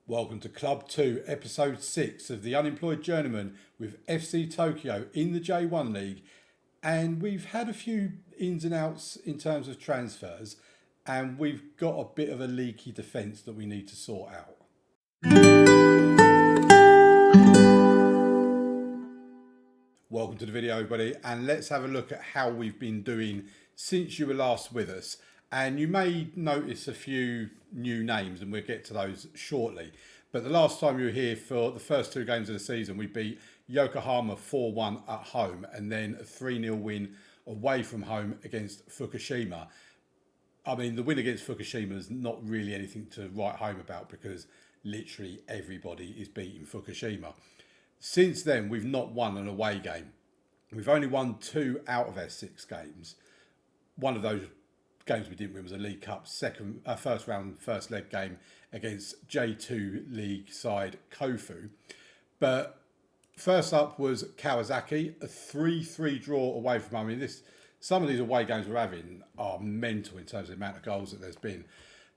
Welcome to Club 2, Episode 6 of the Unemployed Journeyman with FC Tokyo in the J1 League. And we've had a few ins and outs in terms of transfers, and we've got a bit of a leaky defence that we need to sort out. Welcome to the video, everybody, and let's have a look at how we've been doing since you were last with us. And you may notice a few new names, and we'll get to those shortly. But the last time you were here for the first two games of the season, we beat Yokohama 4-1 at home and then a 3-0 win away from home against Fukushima. I mean, the win against Fukushima is not really anything to write home about because literally everybody is beating Fukushima. Since then, we've not won an away game. We've only won 2 out of our 6 games. One of those games we didn't win was a League Cup first round, first leg game against J2 League side Kofu. But first up was Kawasaki, a 3-3 draw away from home. I mean, some of these away games we're having are mental in terms of the amount of goals that there's been.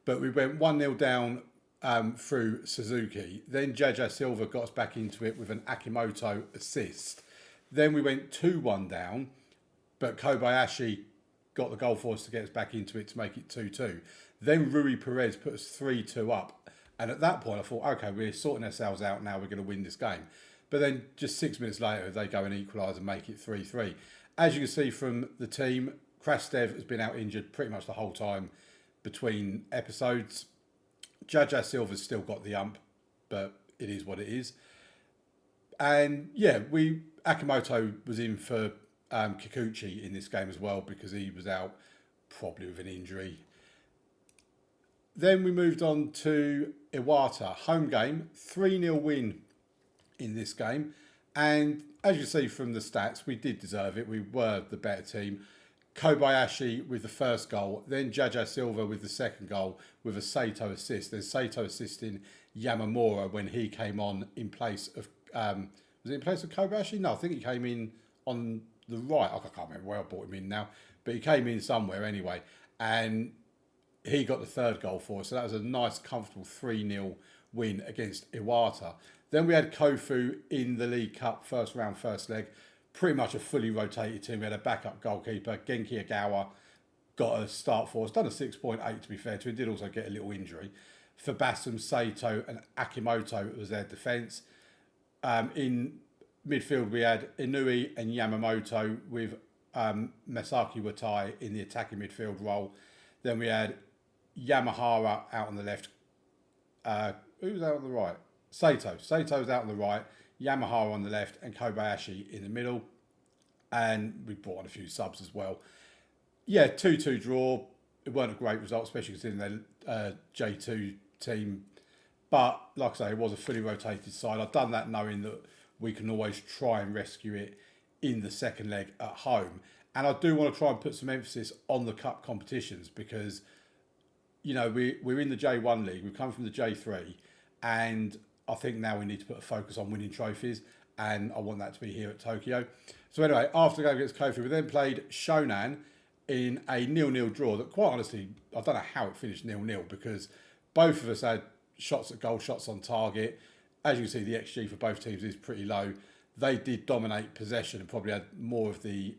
But we went 1-0 down through Suzuki. Then Jaja Silva got us back into it with an Akimoto assist. Then we went 2-1 down, but Kobayashi got the goal for us to get us back into it to make it 2-2. Then Rui Perez put us 3-2 up. And at that point I thought, okay, we're sorting ourselves out now, we're going to win this game. But then just 6 minutes later, they go and equalise and make it 3-3. As you can see from the team, Krastev has been out injured pretty much the whole time between episodes. Jaja Silva's still got the ump, but it is what it is. And yeah, Akimoto was in for Kikuchi in this game as well because he was out probably with an injury. Then we moved on to Iwata, home game, 3-0 win in this game. And as you see from the stats, we did deserve it. We were the better team. Kobayashi with the first goal, then Jaja Silva with the second goal with a Saito assist. Then Saito assisting Yamamura when he came on in place of, was it in place of Kobayashi? No, I think he came in on the right. I can't remember where I brought him in now, but he came in somewhere anyway. And he got the third goal for us. So that was a nice, comfortable 3-0 win against Iwata. Then we had Kofu in the League Cup first round, first leg. Pretty much a fully rotated team. We had a backup goalkeeper. Genki Agawa got a start for us. Done a 6.8 to be fair to him. Did also get a little injury. For Bassam, Saito and Akimoto was their defence. In midfield we had Inui and Yamamoto with Masaki Watai in the attacking midfield role. Then we had Yamahara out on the left. Who was out on the right? Saito. Saito was out on the right. Yamahara on the left and Kobayashi in the middle. And we brought on a few subs as well. Yeah, 2-2 draw. It weren't a great result, especially considering their J2 team. But like I say, it was a fully rotated side. I've done that knowing that we can always try and rescue it in the second leg at home. And I do want to try and put some emphasis on the cup competitions because, you know, we're in the J1 League. We've come from the J3. And I think now we need to put a focus on winning trophies. And I want that to be here at Tokyo. So anyway, after the game against Kofu, we then played Shonan in a 0-0 draw that quite honestly, I don't know how it finished 0-0 because both of us had shots at goal, shots on target. As you can see, the XG for both teams is pretty low. They did dominate possession and probably had more of the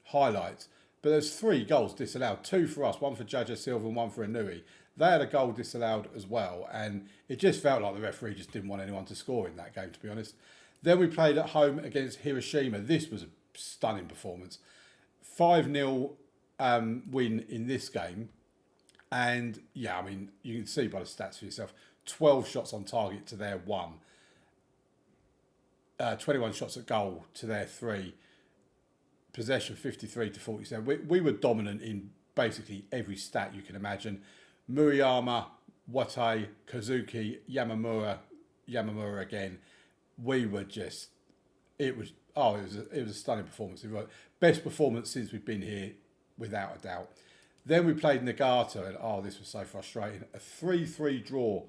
highlights. But there's 3 goals disallowed, 2 for us, 1 for Jaja Silva and 1 for Inui. They had a goal disallowed as well. And it just felt like the referee just didn't want anyone to score in that game, to be honest. Then we played at home against Hiroshima. This was a stunning performance. 5-0 win in this game. And yeah, I mean, you can see by the stats for yourself. 12 shots on target to their 1. 21 shots at goal to their 3. Possession 53 to 47. We were dominant in basically every stat you can imagine. Murayama, Watai, Kazuki, Yamamura again. We were just, it was a stunning performance. It was best performance since we've been here, without a doubt. Then we played Nagata, and this was so frustrating. A 3-3 draw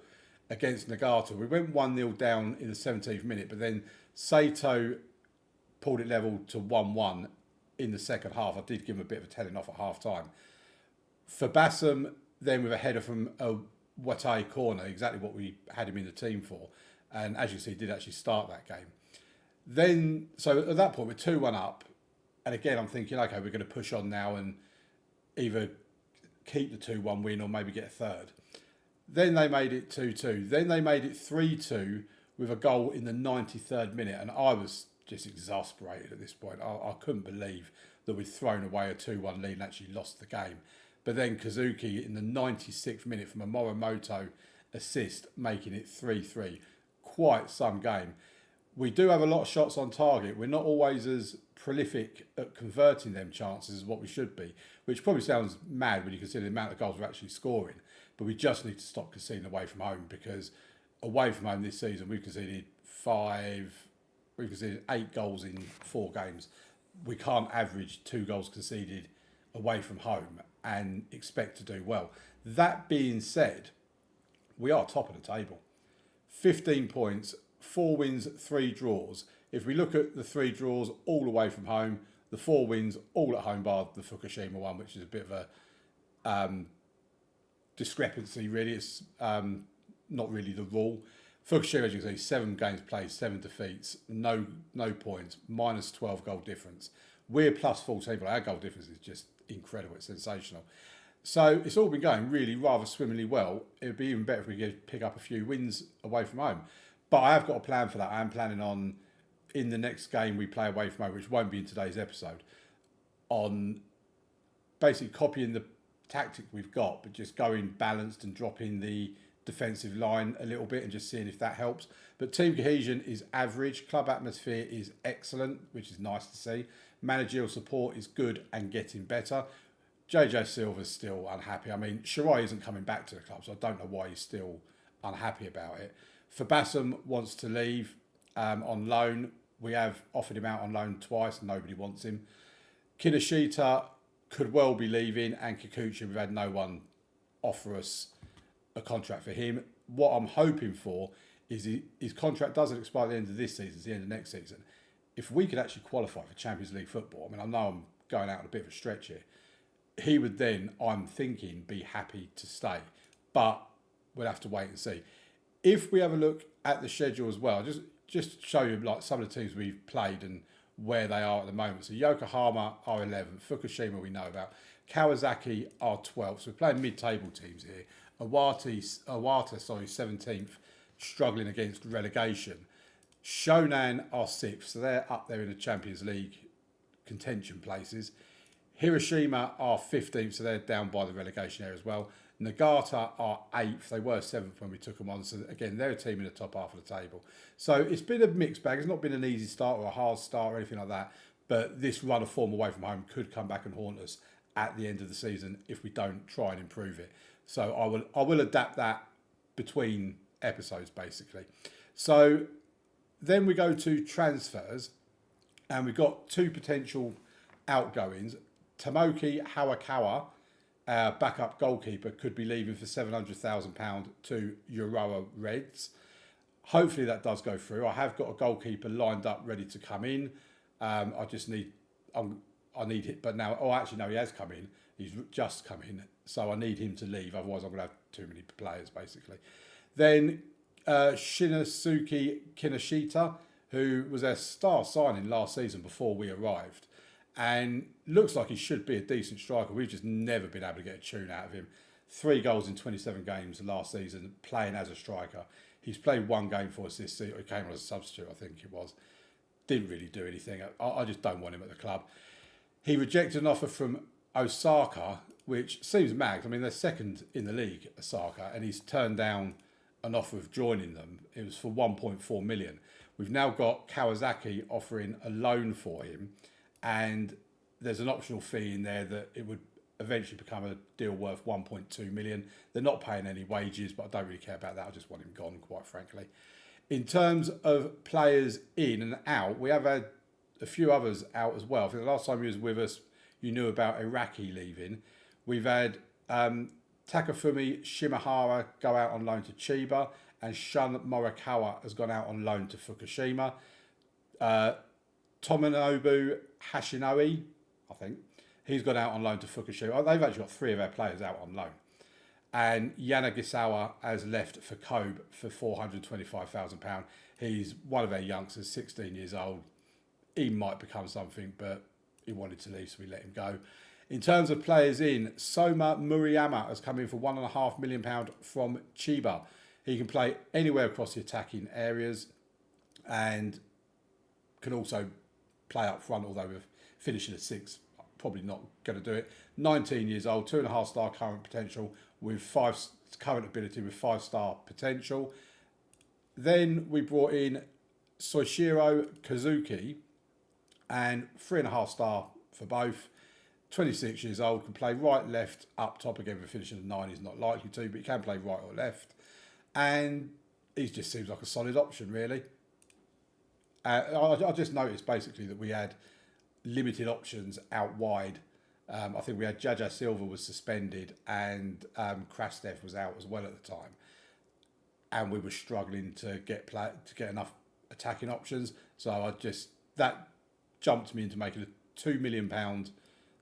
against Nagata. We went 1-0 down in the 17th minute, but then Saito pulled it level to 1-1 in the second half. I did give him a bit of a telling off at half time. For Bassam, then with a header from Watay corner, exactly what we had him in the team for. And as you see, he did actually start that game. Then, so at that point, we're 2-1 up. And again, I'm thinking, okay, we're going to push on now and either keep the 2-1 win or maybe get a third. Then they made it 2-2. Then they made it 3-2 with a goal in the 93rd minute. And I was just exasperated at this point. I couldn't believe that we'd thrown away a 2-1 lead and actually lost the game. But then Kazuki in the 96th minute from a Morimoto assist, making it 3-3. Quite some game. We do have a lot of shots on target. We're not always as prolific at converting them chances as what we should be, which probably sounds mad when you consider the amount of goals we're actually scoring. But we just need to stop conceding away from home, because away from home this season we've conceded 8 goals in 4 games. We can't average 2 goals conceded away from home and expect to do well. That being said, we are top of the table. 15 points, 4 wins, 3 draws. If we look at the 3 draws all away from home, the 4 wins all at home, bar the Fukushima one, which is a bit of a discrepancy, really. It's not really the rule. Fukushima, as you can see, 7 games played, 7 defeats, no points, minus 12 goal difference. We're plus 14, but our goal difference is just incredible. It's sensational. So it's all been going really rather swimmingly well. It would be even better if we could pick up a few wins away from home. But I have got a plan for that. I am planning on, in the next game we play away from home, which won't be in today's episode, on basically copying the tactic we've got, but just going balanced and dropping the defensive line a little bit and just seeing if that helps. But team cohesion is average. Club atmosphere is excellent, which is nice to see. Managerial support is good and getting better. JJ Silva's still unhappy. I mean, Shirai isn't coming back to the club, so I don't know why he's still unhappy about it. Fabassem wants to leave on loan. We have offered him out on loan twice and nobody wants him. Kinoshita could well be leaving, and Kikuchi, we've had no one offer us a contract for him. What I'm hoping for is his contract doesn't expire at the end of this season, it's the end of next season. If we could actually qualify for Champions League football, I mean, I know I'm going out on a bit of a stretch here, he would then, I'm thinking, be happy to stay. But we'll have to wait and see. If we have a look at the schedule as well, just to show you like some of the teams we've played and where they are at the moment. So Yokohama are 11th, Fukushima we know about, Kawasaki are 12th. So we're playing mid-table teams here. Iwata, 17th, struggling against relegation. Shonan are 6th, so they're up there in the Champions League contention places. Hiroshima are 15th, so they're down by the relegation area as well. Nagata are 8th. They were 7th when we took them on. So again, they're a team in the top half of the table. So it's been a mixed bag. It's not been an easy start or a hard start or anything like that. But this run of form away from home could come back and haunt us at the end of the season if we don't try and improve it. So I will adapt that between episodes, basically. So then we go to transfers, and we've got 2 potential outgoings. Tomoki Hawakawa, backup goalkeeper, could be leaving for £700,000 to Urawa Reds. Hopefully that does go through. I have got a goalkeeper lined up ready to come in. I need it, but now, actually no, he has come in. He's just come in, so I need him to leave. Otherwise I'm going to have too many players, basically. Then Shinosuke Kinoshita, who was our star signing last season before we arrived, and looks like he should be a decent striker. We've just never been able to get a tune out of him. 3 goals in 27 games last season, playing as a striker. He's played 1 game for us this season. He came on as a substitute, I think it was. Didn't really do anything. I just don't want him at the club. He rejected an offer from Osaka, which seems mad. I mean, they're 2nd in the league, Osaka, and he's turned down an offer of joining them. It was for 1.4 million. We've now got Kawasaki offering a loan for him, and there's an optional fee in there that it would eventually become a deal worth 1.2 million. They're not paying any wages, but I don't really care about that. I just want him gone, quite frankly. In terms of players in and out, we have had a few others out as well. I think the last time you was with us, you knew about Iraqi leaving. We've had Takafumi Shimahara go out on loan to Chiba, and Shun Morikawa has gone out on loan to Fukushima. Tomonobu Hashinoe, I think, he's gone out on loan to Fukushima. They've actually got 3 of our players out on loan. And Yanagisawa has left for Kobe for £425,000. He's one of our youngsters, 16 years old. He might become something, but he wanted to leave, so we let him go. In terms of players in, Soma Murayama has come in for £1.5 million from Chiba. He can play anywhere across the attacking areas and can also play up front, although with finishing at 6, probably not going to do it. 19 years old, 2.5-star current potential with 5 current ability with 5-star potential. Then we brought in Soichiro Kazuki and 3.5-star for both. 26 years old, can play right, left, up top. Again, with finishing at 9, he's not likely to, but he can play right or left. And he just seems like a solid option, really. I just noticed basically that we had limited options out wide. I think we had Jaja Silva was suspended and Krastev was out as well at the time, and we were struggling to get enough attacking options. So that jumped me into making a £2 million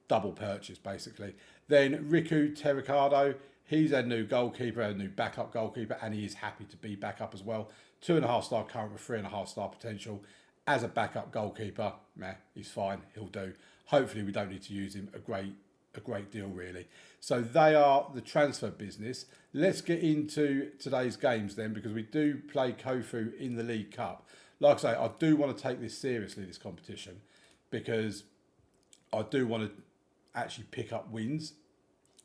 double purchase basically. Then Riku Tericado, he's a new goalkeeper, a new backup goalkeeper, and he is happy to be backup as well. 2.5-star current with 3.5-star potential. As a backup goalkeeper, he's fine, he'll do. Hopefully we don't need to use him a great deal really. So they are the transfer business. Let's get into today's games then, because we do play Kofu in the League Cup. Like I say, I do want to take this seriously, this competition, because I do want to actually pick up wins.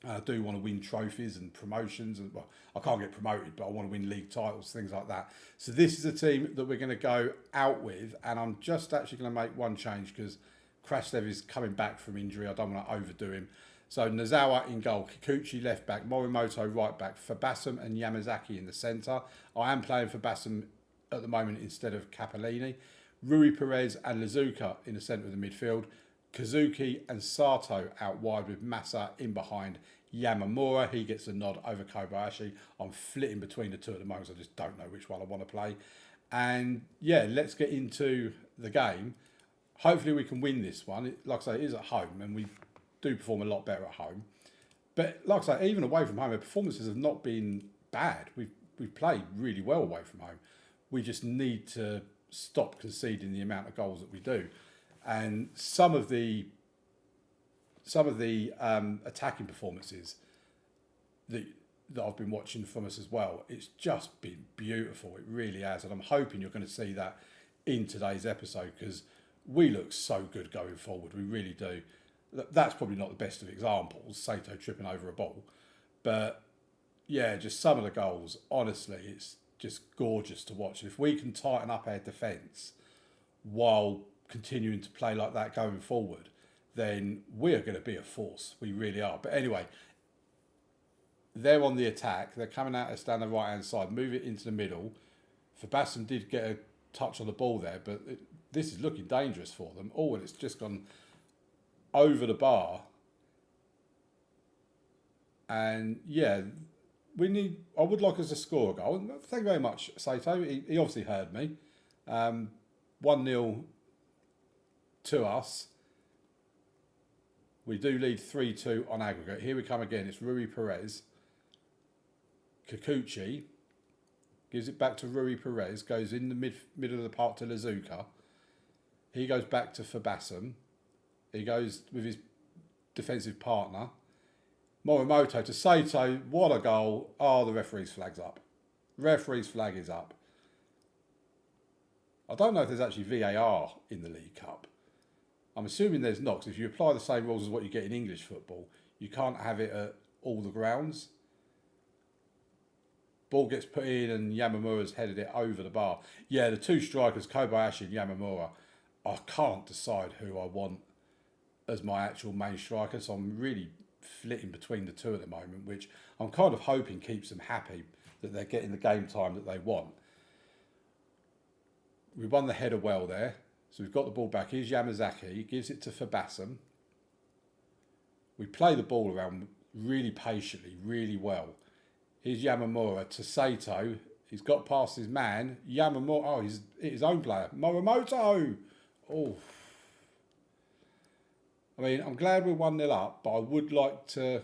I do want to win trophies and promotions, and well, I can't get promoted, but I want to win league titles, things like that. So this is a team that we're going to go out with, and I'm just actually going to make one change because Krastev is coming back from injury. I don't want to overdo him. So Nozawa in goal, Kikuchi left back, Morimoto right back, Fabasum and Yamazaki in the centre. I am playing Fabasum at the moment instead of Capellini. Rui Perez and Lizuka in the centre of the midfield. Kazuki and Sato out wide with Masa in behind Yamamura. He gets a nod over Kobayashi. I'm flitting between the two at the moment, so I just don't know which one I want to play. And yeah, let's get into the game. Hopefully we can win this one. Like I say, it is at home, and we do perform a lot better at home. But like I say, even away from home, our performances have not been bad. We've played really well away from home. We just need to stop conceding the amount of goals that we do. And some of the attacking performances that I've been watching from us as well, it's just been beautiful. It really has, and I'm hoping you're going to see that in today's episode, because we look so good going forward. We really do. That's probably not the best of examples, Sato tripping over a ball, but yeah, just some of the goals. Honestly, it's just gorgeous to watch. If we can tighten up our defence while continuing to play like that going forward, then we're going to be a force. We really are. But anyway, they're on the attack. They're coming at us down the right-hand side. Move it into the middle. Fabasum did get a touch on the ball there, but this is looking dangerous for them. Oh, and it's just gone over the bar. And yeah, I would like us to score a goal. Thank you very much, Sato. He obviously heard me. 1-0 to us. We do lead 3-2 on aggregate. Here we come again. It's Rui Perez. Kikuchi gives it back to Rui Perez. Goes in the middle of the park to Lizuka. He goes back to Fabasum. He goes with his defensive partner. Morimoto to Sato. What a goal. Oh, the referee's flag's up. Referee's flag is up. I don't know if there's actually VAR in the League Cup. I'm assuming there's not, because if you apply the same rules as what you get in English football, you can't have it at all the grounds. Ball gets put in and Yamamura's headed it over the bar. Yeah, the two strikers, Kobayashi and Yamamura, I can't decide who I want as my actual main striker, so I'm really flitting between the two at the moment, which I'm kind of hoping keeps them happy that they're getting the game time that they want. We won the header well there. So we've got the ball back. Here's Yamazaki. Gives it to Fabasum. We play the ball around really patiently, really well. Here's Yamamura to Sato. He's got past his man. Yamamura. Oh, he's his own player. Morimoto. Oh. I mean, I'm glad we're 1-0 up, but I would like to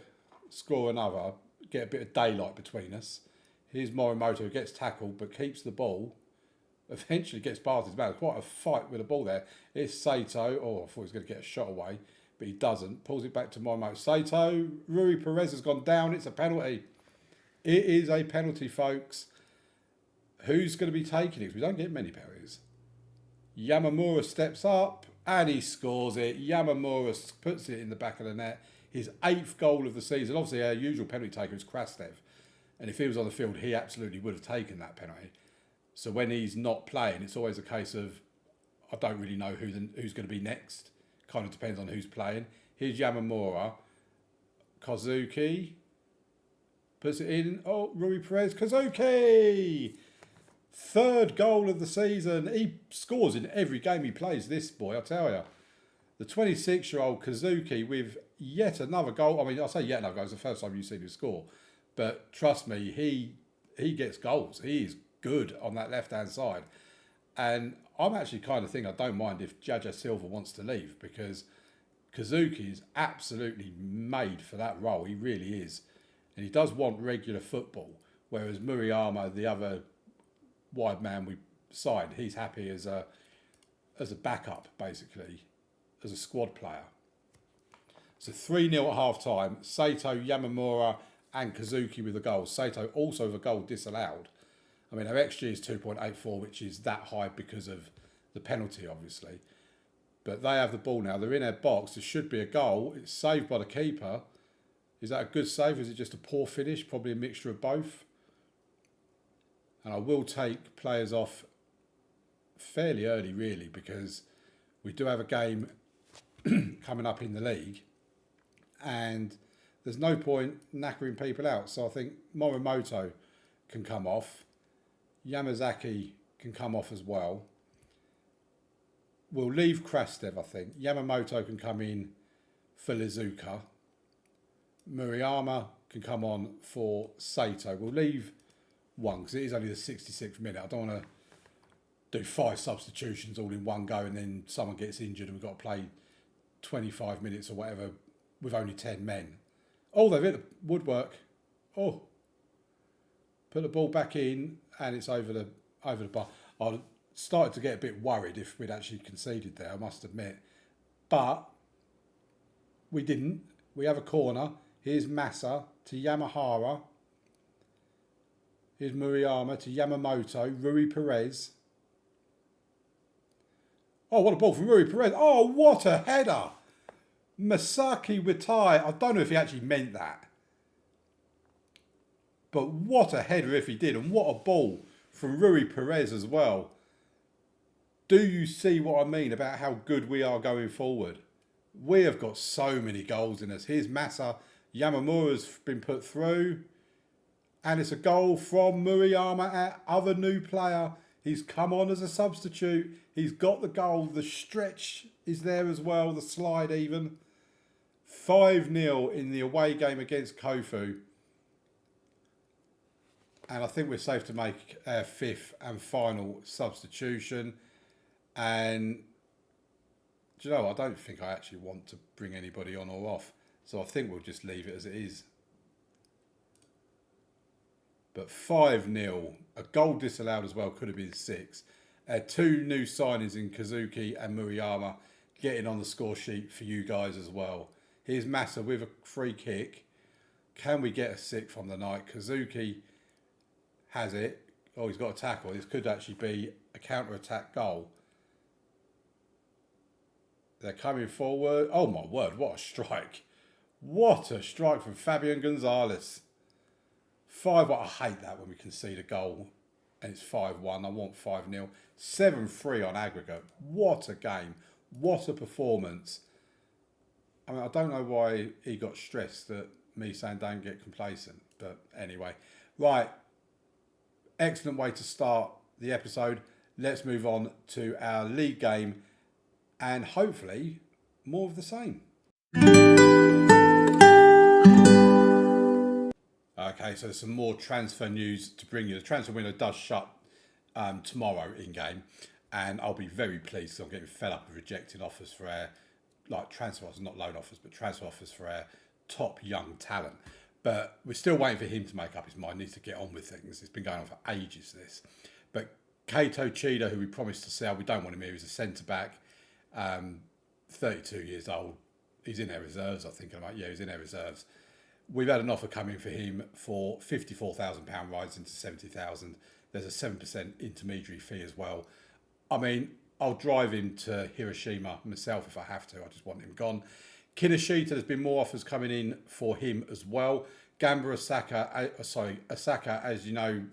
score another. get a bit of daylight between us. Here's Morimoto, who gets tackled but keeps the ball. Eventually gets past his man. Quite a fight with the ball there. It's Sato. Oh, I thought he was going to get a shot away, but he doesn't. Pulls it back to Morimoto. Sato, Rui Perez has gone down. It's a penalty. It is a penalty, folks. Who's going to be taking it? Because we don't get many penalties. Yamamura steps up and he scores it. Yamamura puts it in the back of the net. His 8th goal of the season. Obviously, our usual penalty taker is Krastev. And if he was on the field, he absolutely would have taken that penalty. So when he's not playing, it's always a case of, I don't really know who's going to be next. Kind of depends on who's playing. Here's Yamamura. Kozuki puts it in. Oh, Rui Perez. Kozuki! 3rd goal of the season. He scores in every game he plays, this boy, I tell you. The 26-year-old Kozuki with yet another goal. I mean, I say yet another goal. It's the first time you've seen him score. But trust me, he gets goals. He is good on that left-hand side. And I'm actually kind of thinking I don't mind if Jaja Silva wants to leave, because Kozuki is absolutely made for that role. He really is. And he does want regular football, whereas Muriyama, the other wide man we signed, he's happy as a backup, basically, as a squad player. So 3-0 at half-time. Sato, Yamamura and Kozuki with the goals. Sato also with a goal disallowed. I mean, our XG is 2.84, which is that high because of the penalty, obviously. But they have the ball now. They're in their box. There should be a goal. It's saved by the keeper. Is that a good save or is it just a poor finish? Probably a mixture of both. And I will take players off fairly early, really, because we do have a game coming up in the league. And there's no point knackering people out. So I think Morimoto can come off. Yamazaki can come off as well. We'll leave Krastev, I think. Yamamoto can come in for Lizuka. Muriyama can come on for Sato. We'll leave one because it is only the 66th minute. I don't want to do 5 substitutions all in one go and then someone gets injured and we've got to play 25 minutes or whatever with only 10 men. Oh, they've hit the woodwork. Oh. Put the ball back in and it's over the bar. I started to get a bit worried if we'd actually conceded there, I must admit. But we didn't. We have a corner. Here's Massa to Yamahara. Here's Muriyama to Yamamoto. Rui Perez. Oh, what a ball from Rui Perez. Oh, what a header. Masaki Watai. I don't know if he actually meant that. But what a header if he did. And what a ball from Rui Perez as well. Do you see what I mean about how good we are going forward? We have got so many goals in us. Here's Massa. Yamamura's been put through. And it's a goal from Muriyama, our other new player. He's come on as a substitute. He's got the goal. The stretch is there as well. The slide even. 5-0 in the away game against Kofu. And I think we're safe to make our 5th and final substitution. And do you know, I don't think I actually want to bring anybody on or off. So I think we'll just leave it as it is. But 5-0, a goal disallowed as well, could have been 6. 2 new signings in Kozuki and Muriyama getting on the score sheet for you guys as well. Here's Massa with a free kick. Can we get a 6th on the night? Kozuki has it. Oh, he's got a tackle. This could actually be a counter-attack goal. They're coming forward. Oh my word, what a strike. What a strike from Fabian Gonzalez. 5-1. I hate that when we concede a goal and it's 5-1. I want 5-0. 7-3 on aggregate. What a game. What a performance. I mean, I don't know why he got stressed at me saying don't get complacent. But anyway. Right. Excellent way to start the episode. Let's move on to our league game and hopefully more of the same. Okay, so there's some more transfer news to bring you. The transfer window does shut tomorrow in game, and I'll be very pleased because I'm getting fed up with rejecting offers for our, like transfer offers, not loan offers, but transfer offers for our top young talent. But we're still waiting for him to make up his mind. He needs to get on with things. It's been going on for ages, this. But Kato Chida, who we promised to sell, we don't want him here. He's a centre-back, 32 years old. He's in our reserves, I think. He's in our reserves. We've had an offer coming for him for £54,000, rises into 70,000. There's a 7% intermediary fee as well. I mean, I'll drive him to Hiroshima myself if I have to. I just want him gone. Kinoshita, there's been more offers coming in for him as well. Gamba Osaka, as you know,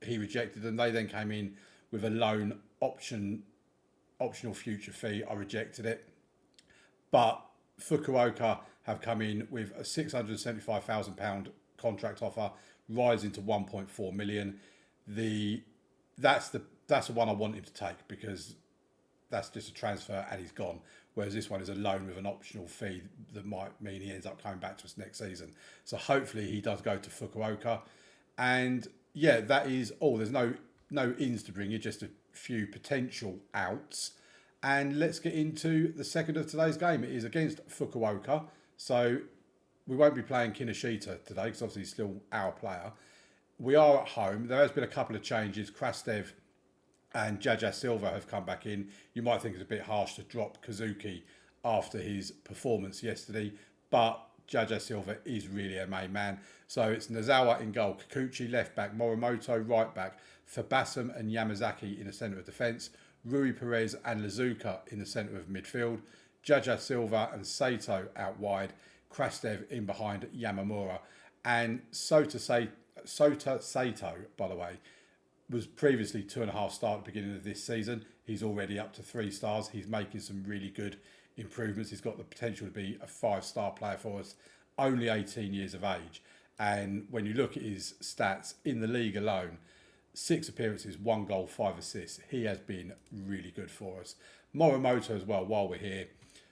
he rejected them. They then came in with a loan optional future fee. I rejected it. But Fuluoka have come in with a £675,000 contract offer, rising to 1.4 million. That's the one I want him to take, because that's just a transfer and he's gone. Whereas this one is a loan with an optional fee that might mean he ends up coming back to us next season. So hopefully he does go to Fuluoka. And yeah, that is all. There's no ins to bring you, just a few potential outs. And let's get into the second of today's game. It is against Fuluoka. So we won't be playing Kinoshita today because obviously he's still our player. We are at home. There has been a couple of changes. Krastev and Jaja Silva have come back in. You might think it's a bit harsh to drop Kazuki after his performance yesterday, but Jaja Silva is really a main man. So it's Nozawa in goal, Kikuchi left back, Morimoto right back, Fabasum and Yamazaki in the centre of defence, Rui Perez and Lazuka in the centre of midfield, Jaja Silva and Sato out wide, Krastev in behind Yamamura, and Sota Sato, by the way, was previously 2.5 stars at the beginning of this season. He's already up to 3 stars. He's making some really good improvements. He's got the potential to be a 5-star player for us, only 18 years of age. And when you look at his stats in the league alone, 6 appearances, 1 goal, 5 assists. He has been really good for us. Morimoto as well, while we're here,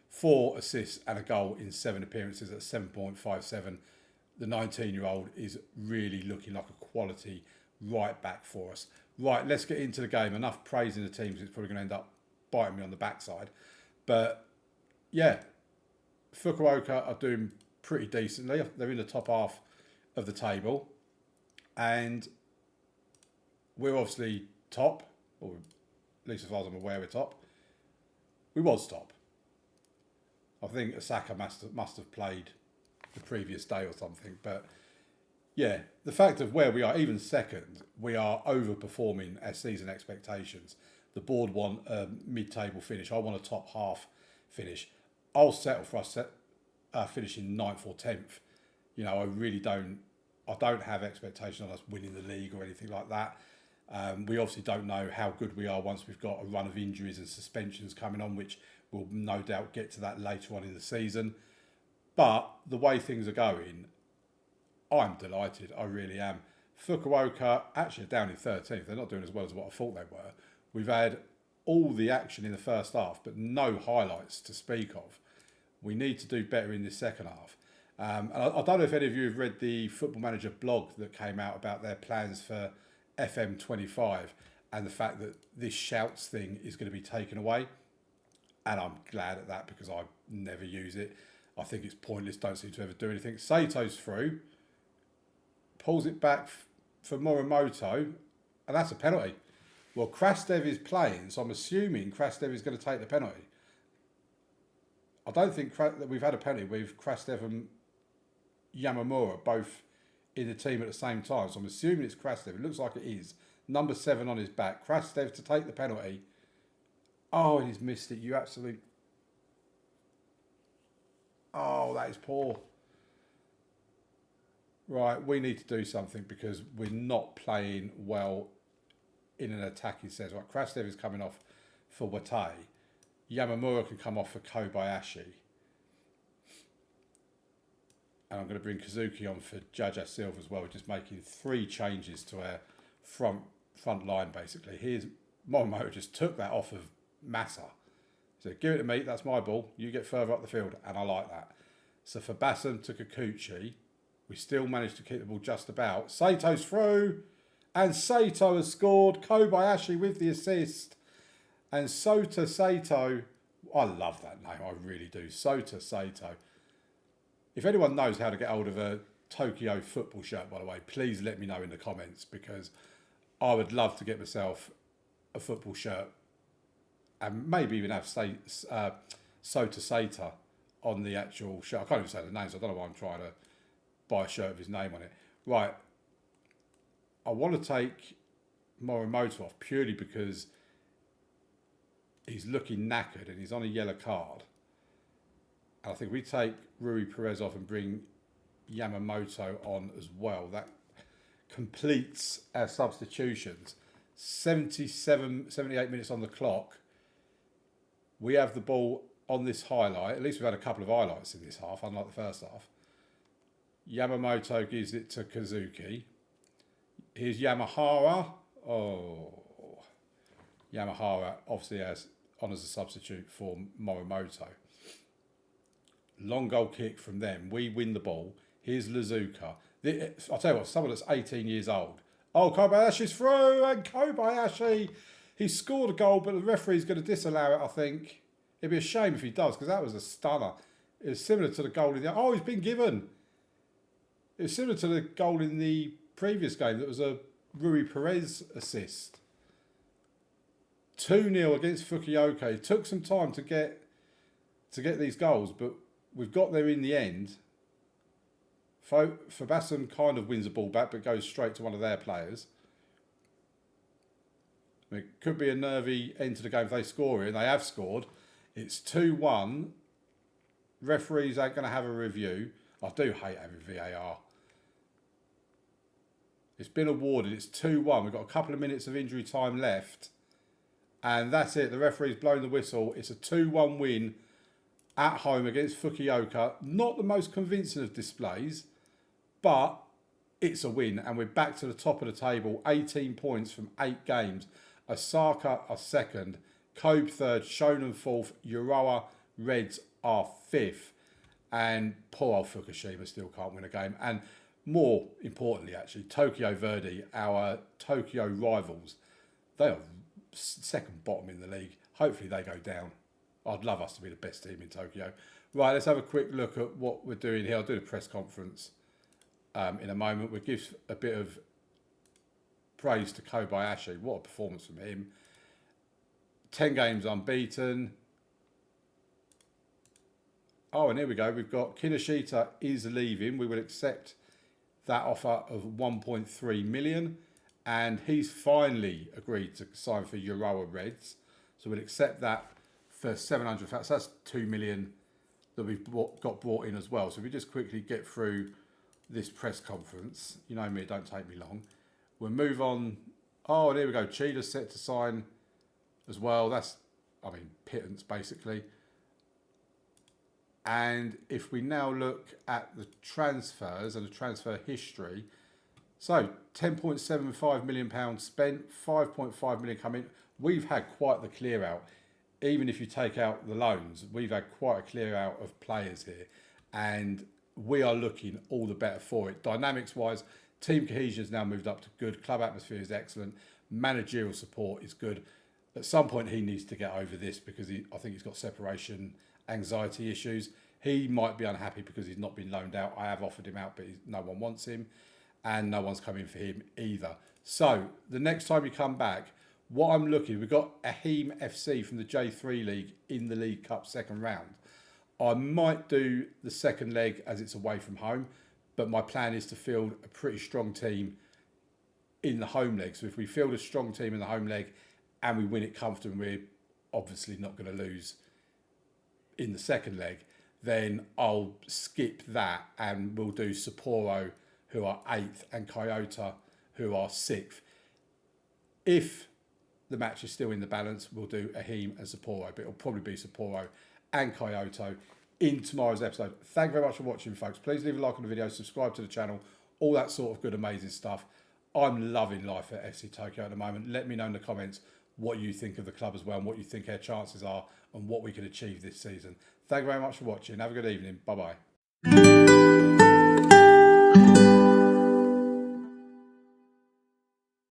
4 assists and a goal in 7 appearances at 7.57. The 19-year-old is really looking like a quality right back for us. Right, let's get into the game. Enough praising the team because it's probably going to end up biting me on the backside. But yeah, Fuluoka are doing pretty decently. They're in the top half of the table. And we're obviously top, or at least as far as I'm aware, we're top. We was top. I think Osaka must have played the previous day or something. But yeah, the fact of where we are, even second, we are overperforming our season expectations. The board want a mid-table finish. I want a top half finish. I'll settle for us finishing 9th or 10th. You know, I really don't. I don't have expectations on us winning the league or anything like that. We obviously don't know how good we are once we've got a run of injuries and suspensions coming on, which we'll no doubt get to that later on in the season. But the way things are going, I'm delighted. I really am. Fuluoka actually are down in 13th. They're not doing as well as what I thought they were. We've had all the action in the first half, but no highlights to speak of. We need to do better in this second half. And I don't know if any of you have read the Football Manager blog that came out about their plans for FM25 and the fact that this shouts thing is going to be taken away. And I'm glad at that because I never use it. I think it's pointless, don't seem to ever do anything. Sato's through, pulls it back for Morimoto, and that's a penalty. Well, Krastev is playing, so I'm assuming Krastev is going to take the penalty. I don't think that we've had a penalty with Krastev and Yamamura both in the team at the same time, so I'm assuming it's Krastev. It looks like it is. Number 7 on his back. Krastev to take the penalty. Oh, and he's missed it. You absolute... Oh, that is poor. Right, we need to do something because we're not playing well in an attacking sense. Right, Krastev is coming off for Watay. Yamamura can come off for Kobayashi. And I'm going to bring Kazuki on for Jaja Silva as well. We're just making 3 changes to our front line, basically. Here's Morimoto just took that off of Massa. So give it to me, that's my ball. You get further up the field, and I like that. So for Bassam to Kikuchi, we still managed to keep the ball just about. Sato's through, and Sato has scored. Kobayashi with the assist. And Sota Sato, I love that name, I really do. Sota Sato. If anyone knows how to get hold of a Tokyo football shirt, by the way, please let me know in the comments, because I would love to get myself a football shirt and maybe even have Sota Sata on the actual shirt. I can't even say the name, so I don't know why I'm trying to buy a shirt with his name on it. Right, I want to take Morimoto off purely because he's looking knackered and he's on a yellow card. And I think we take Rui Perez off and bring Yamamoto on as well. That completes our substitutions. 78 minutes on the clock. We have the ball on this highlight. At least we've had a couple of highlights in this half, unlike the first half. Yamamoto gives it to Kazuki. Here's Yamahara. Oh, Yamahara obviously has on as a substitute for Morimoto. Long goal kick from them. We win the ball. Here's Lazuka. I'll tell you what, someone that's 18 years old. Oh, Kobayashi's through, and Kobayashi, he scored a goal, but the referee's going to disallow it, I think. It'd be a shame if he does, because that was a stunner. It was similar to the goal in the... Oh, he's been given. It was similar to the goal in the previous game. That was a Rui Perez assist. 2-0 against Fuluoka. It took some time to get these goals, but we've got there in the end. Fabassem kind of wins the ball back, but goes straight to one of their players. It could be a nervy end to the game if they score it, and they have scored. It's 2-1. Referees ain't going to have a review. I do hate having VAR. It's been awarded. It's 2-1. We've got a couple of minutes of injury time left. And that's it. The referee's blown the whistle. It's a 2-1 win at home against Fuluoka. Not the most convincing of displays, but it's a win. And we're back to the top of the table. 18 points from 8 games. Osaka are second. Kobe third. Shonan fourth. Urawa Reds are fifth. And poor old Fukushima still can't win a game. And more importantly, actually, Tokyo Verdy, our Tokyo rivals, they are second bottom in the league. Hopefully they go down. I'd love us to be the best team in Tokyo. Right, let's have a quick look at what we're doing here. I'll do the press conference in a moment. We'll give a bit of praise to Kobayashi. What a performance from him. 10 games unbeaten. Oh, and here we go. We've got Kinoshita is leaving. We will accept that offer of 1.3 million. And he's finally agreed to sign for Urawa Reds. So we'll accept that for 700,000. So that's 2 million that we've got brought in as well. So if we just quickly get through this press conference. You know me, it don't take me long. We'll move on. Oh, and here we go. Chida's set to sign as well. That's, I mean, pittance basically. And if we now look at the transfers and the transfer history, so £10.75 million spent, 5.5 million come in. We've had quite the clear out. Even if you take out the loans, we've had quite a clear out of players here. And we are looking all the better for it. Dynamics wise, team cohesion has now moved up to good. Club atmosphere is excellent. Managerial support is good. At some point he needs to get over this because I think he's got separation anxiety issues. He might be unhappy because he's not been loaned out. I have offered him out, but no one wants him. And no one's coming for him either. So the next time you come back, what I'm looking, we've got Ahim FC from the J3 League in the League Cup second round. I might do the second leg as it's away from home, but my plan is to field a pretty strong team in the home leg. So if we field a strong team in the home leg and we win it comfortably, we're obviously not going to lose in the second leg, then I'll skip that and we'll do Sapporo, who are 8th, and Kyoto, who are 6th. If the match is still in the balance, we'll do Ahim and Sapporo, but it'll probably be Sapporo and Kyoto in tomorrow's episode. Thank you very much for watching, folks. Please leave a like on the video, subscribe to the channel, all that sort of good, amazing stuff. I'm loving life at FC Tokyo at the moment. Let me know in the comments what you think of the club as well and what you think our chances are and what we can achieve this season. Thank you very much for watching. Have a good evening. Bye-bye.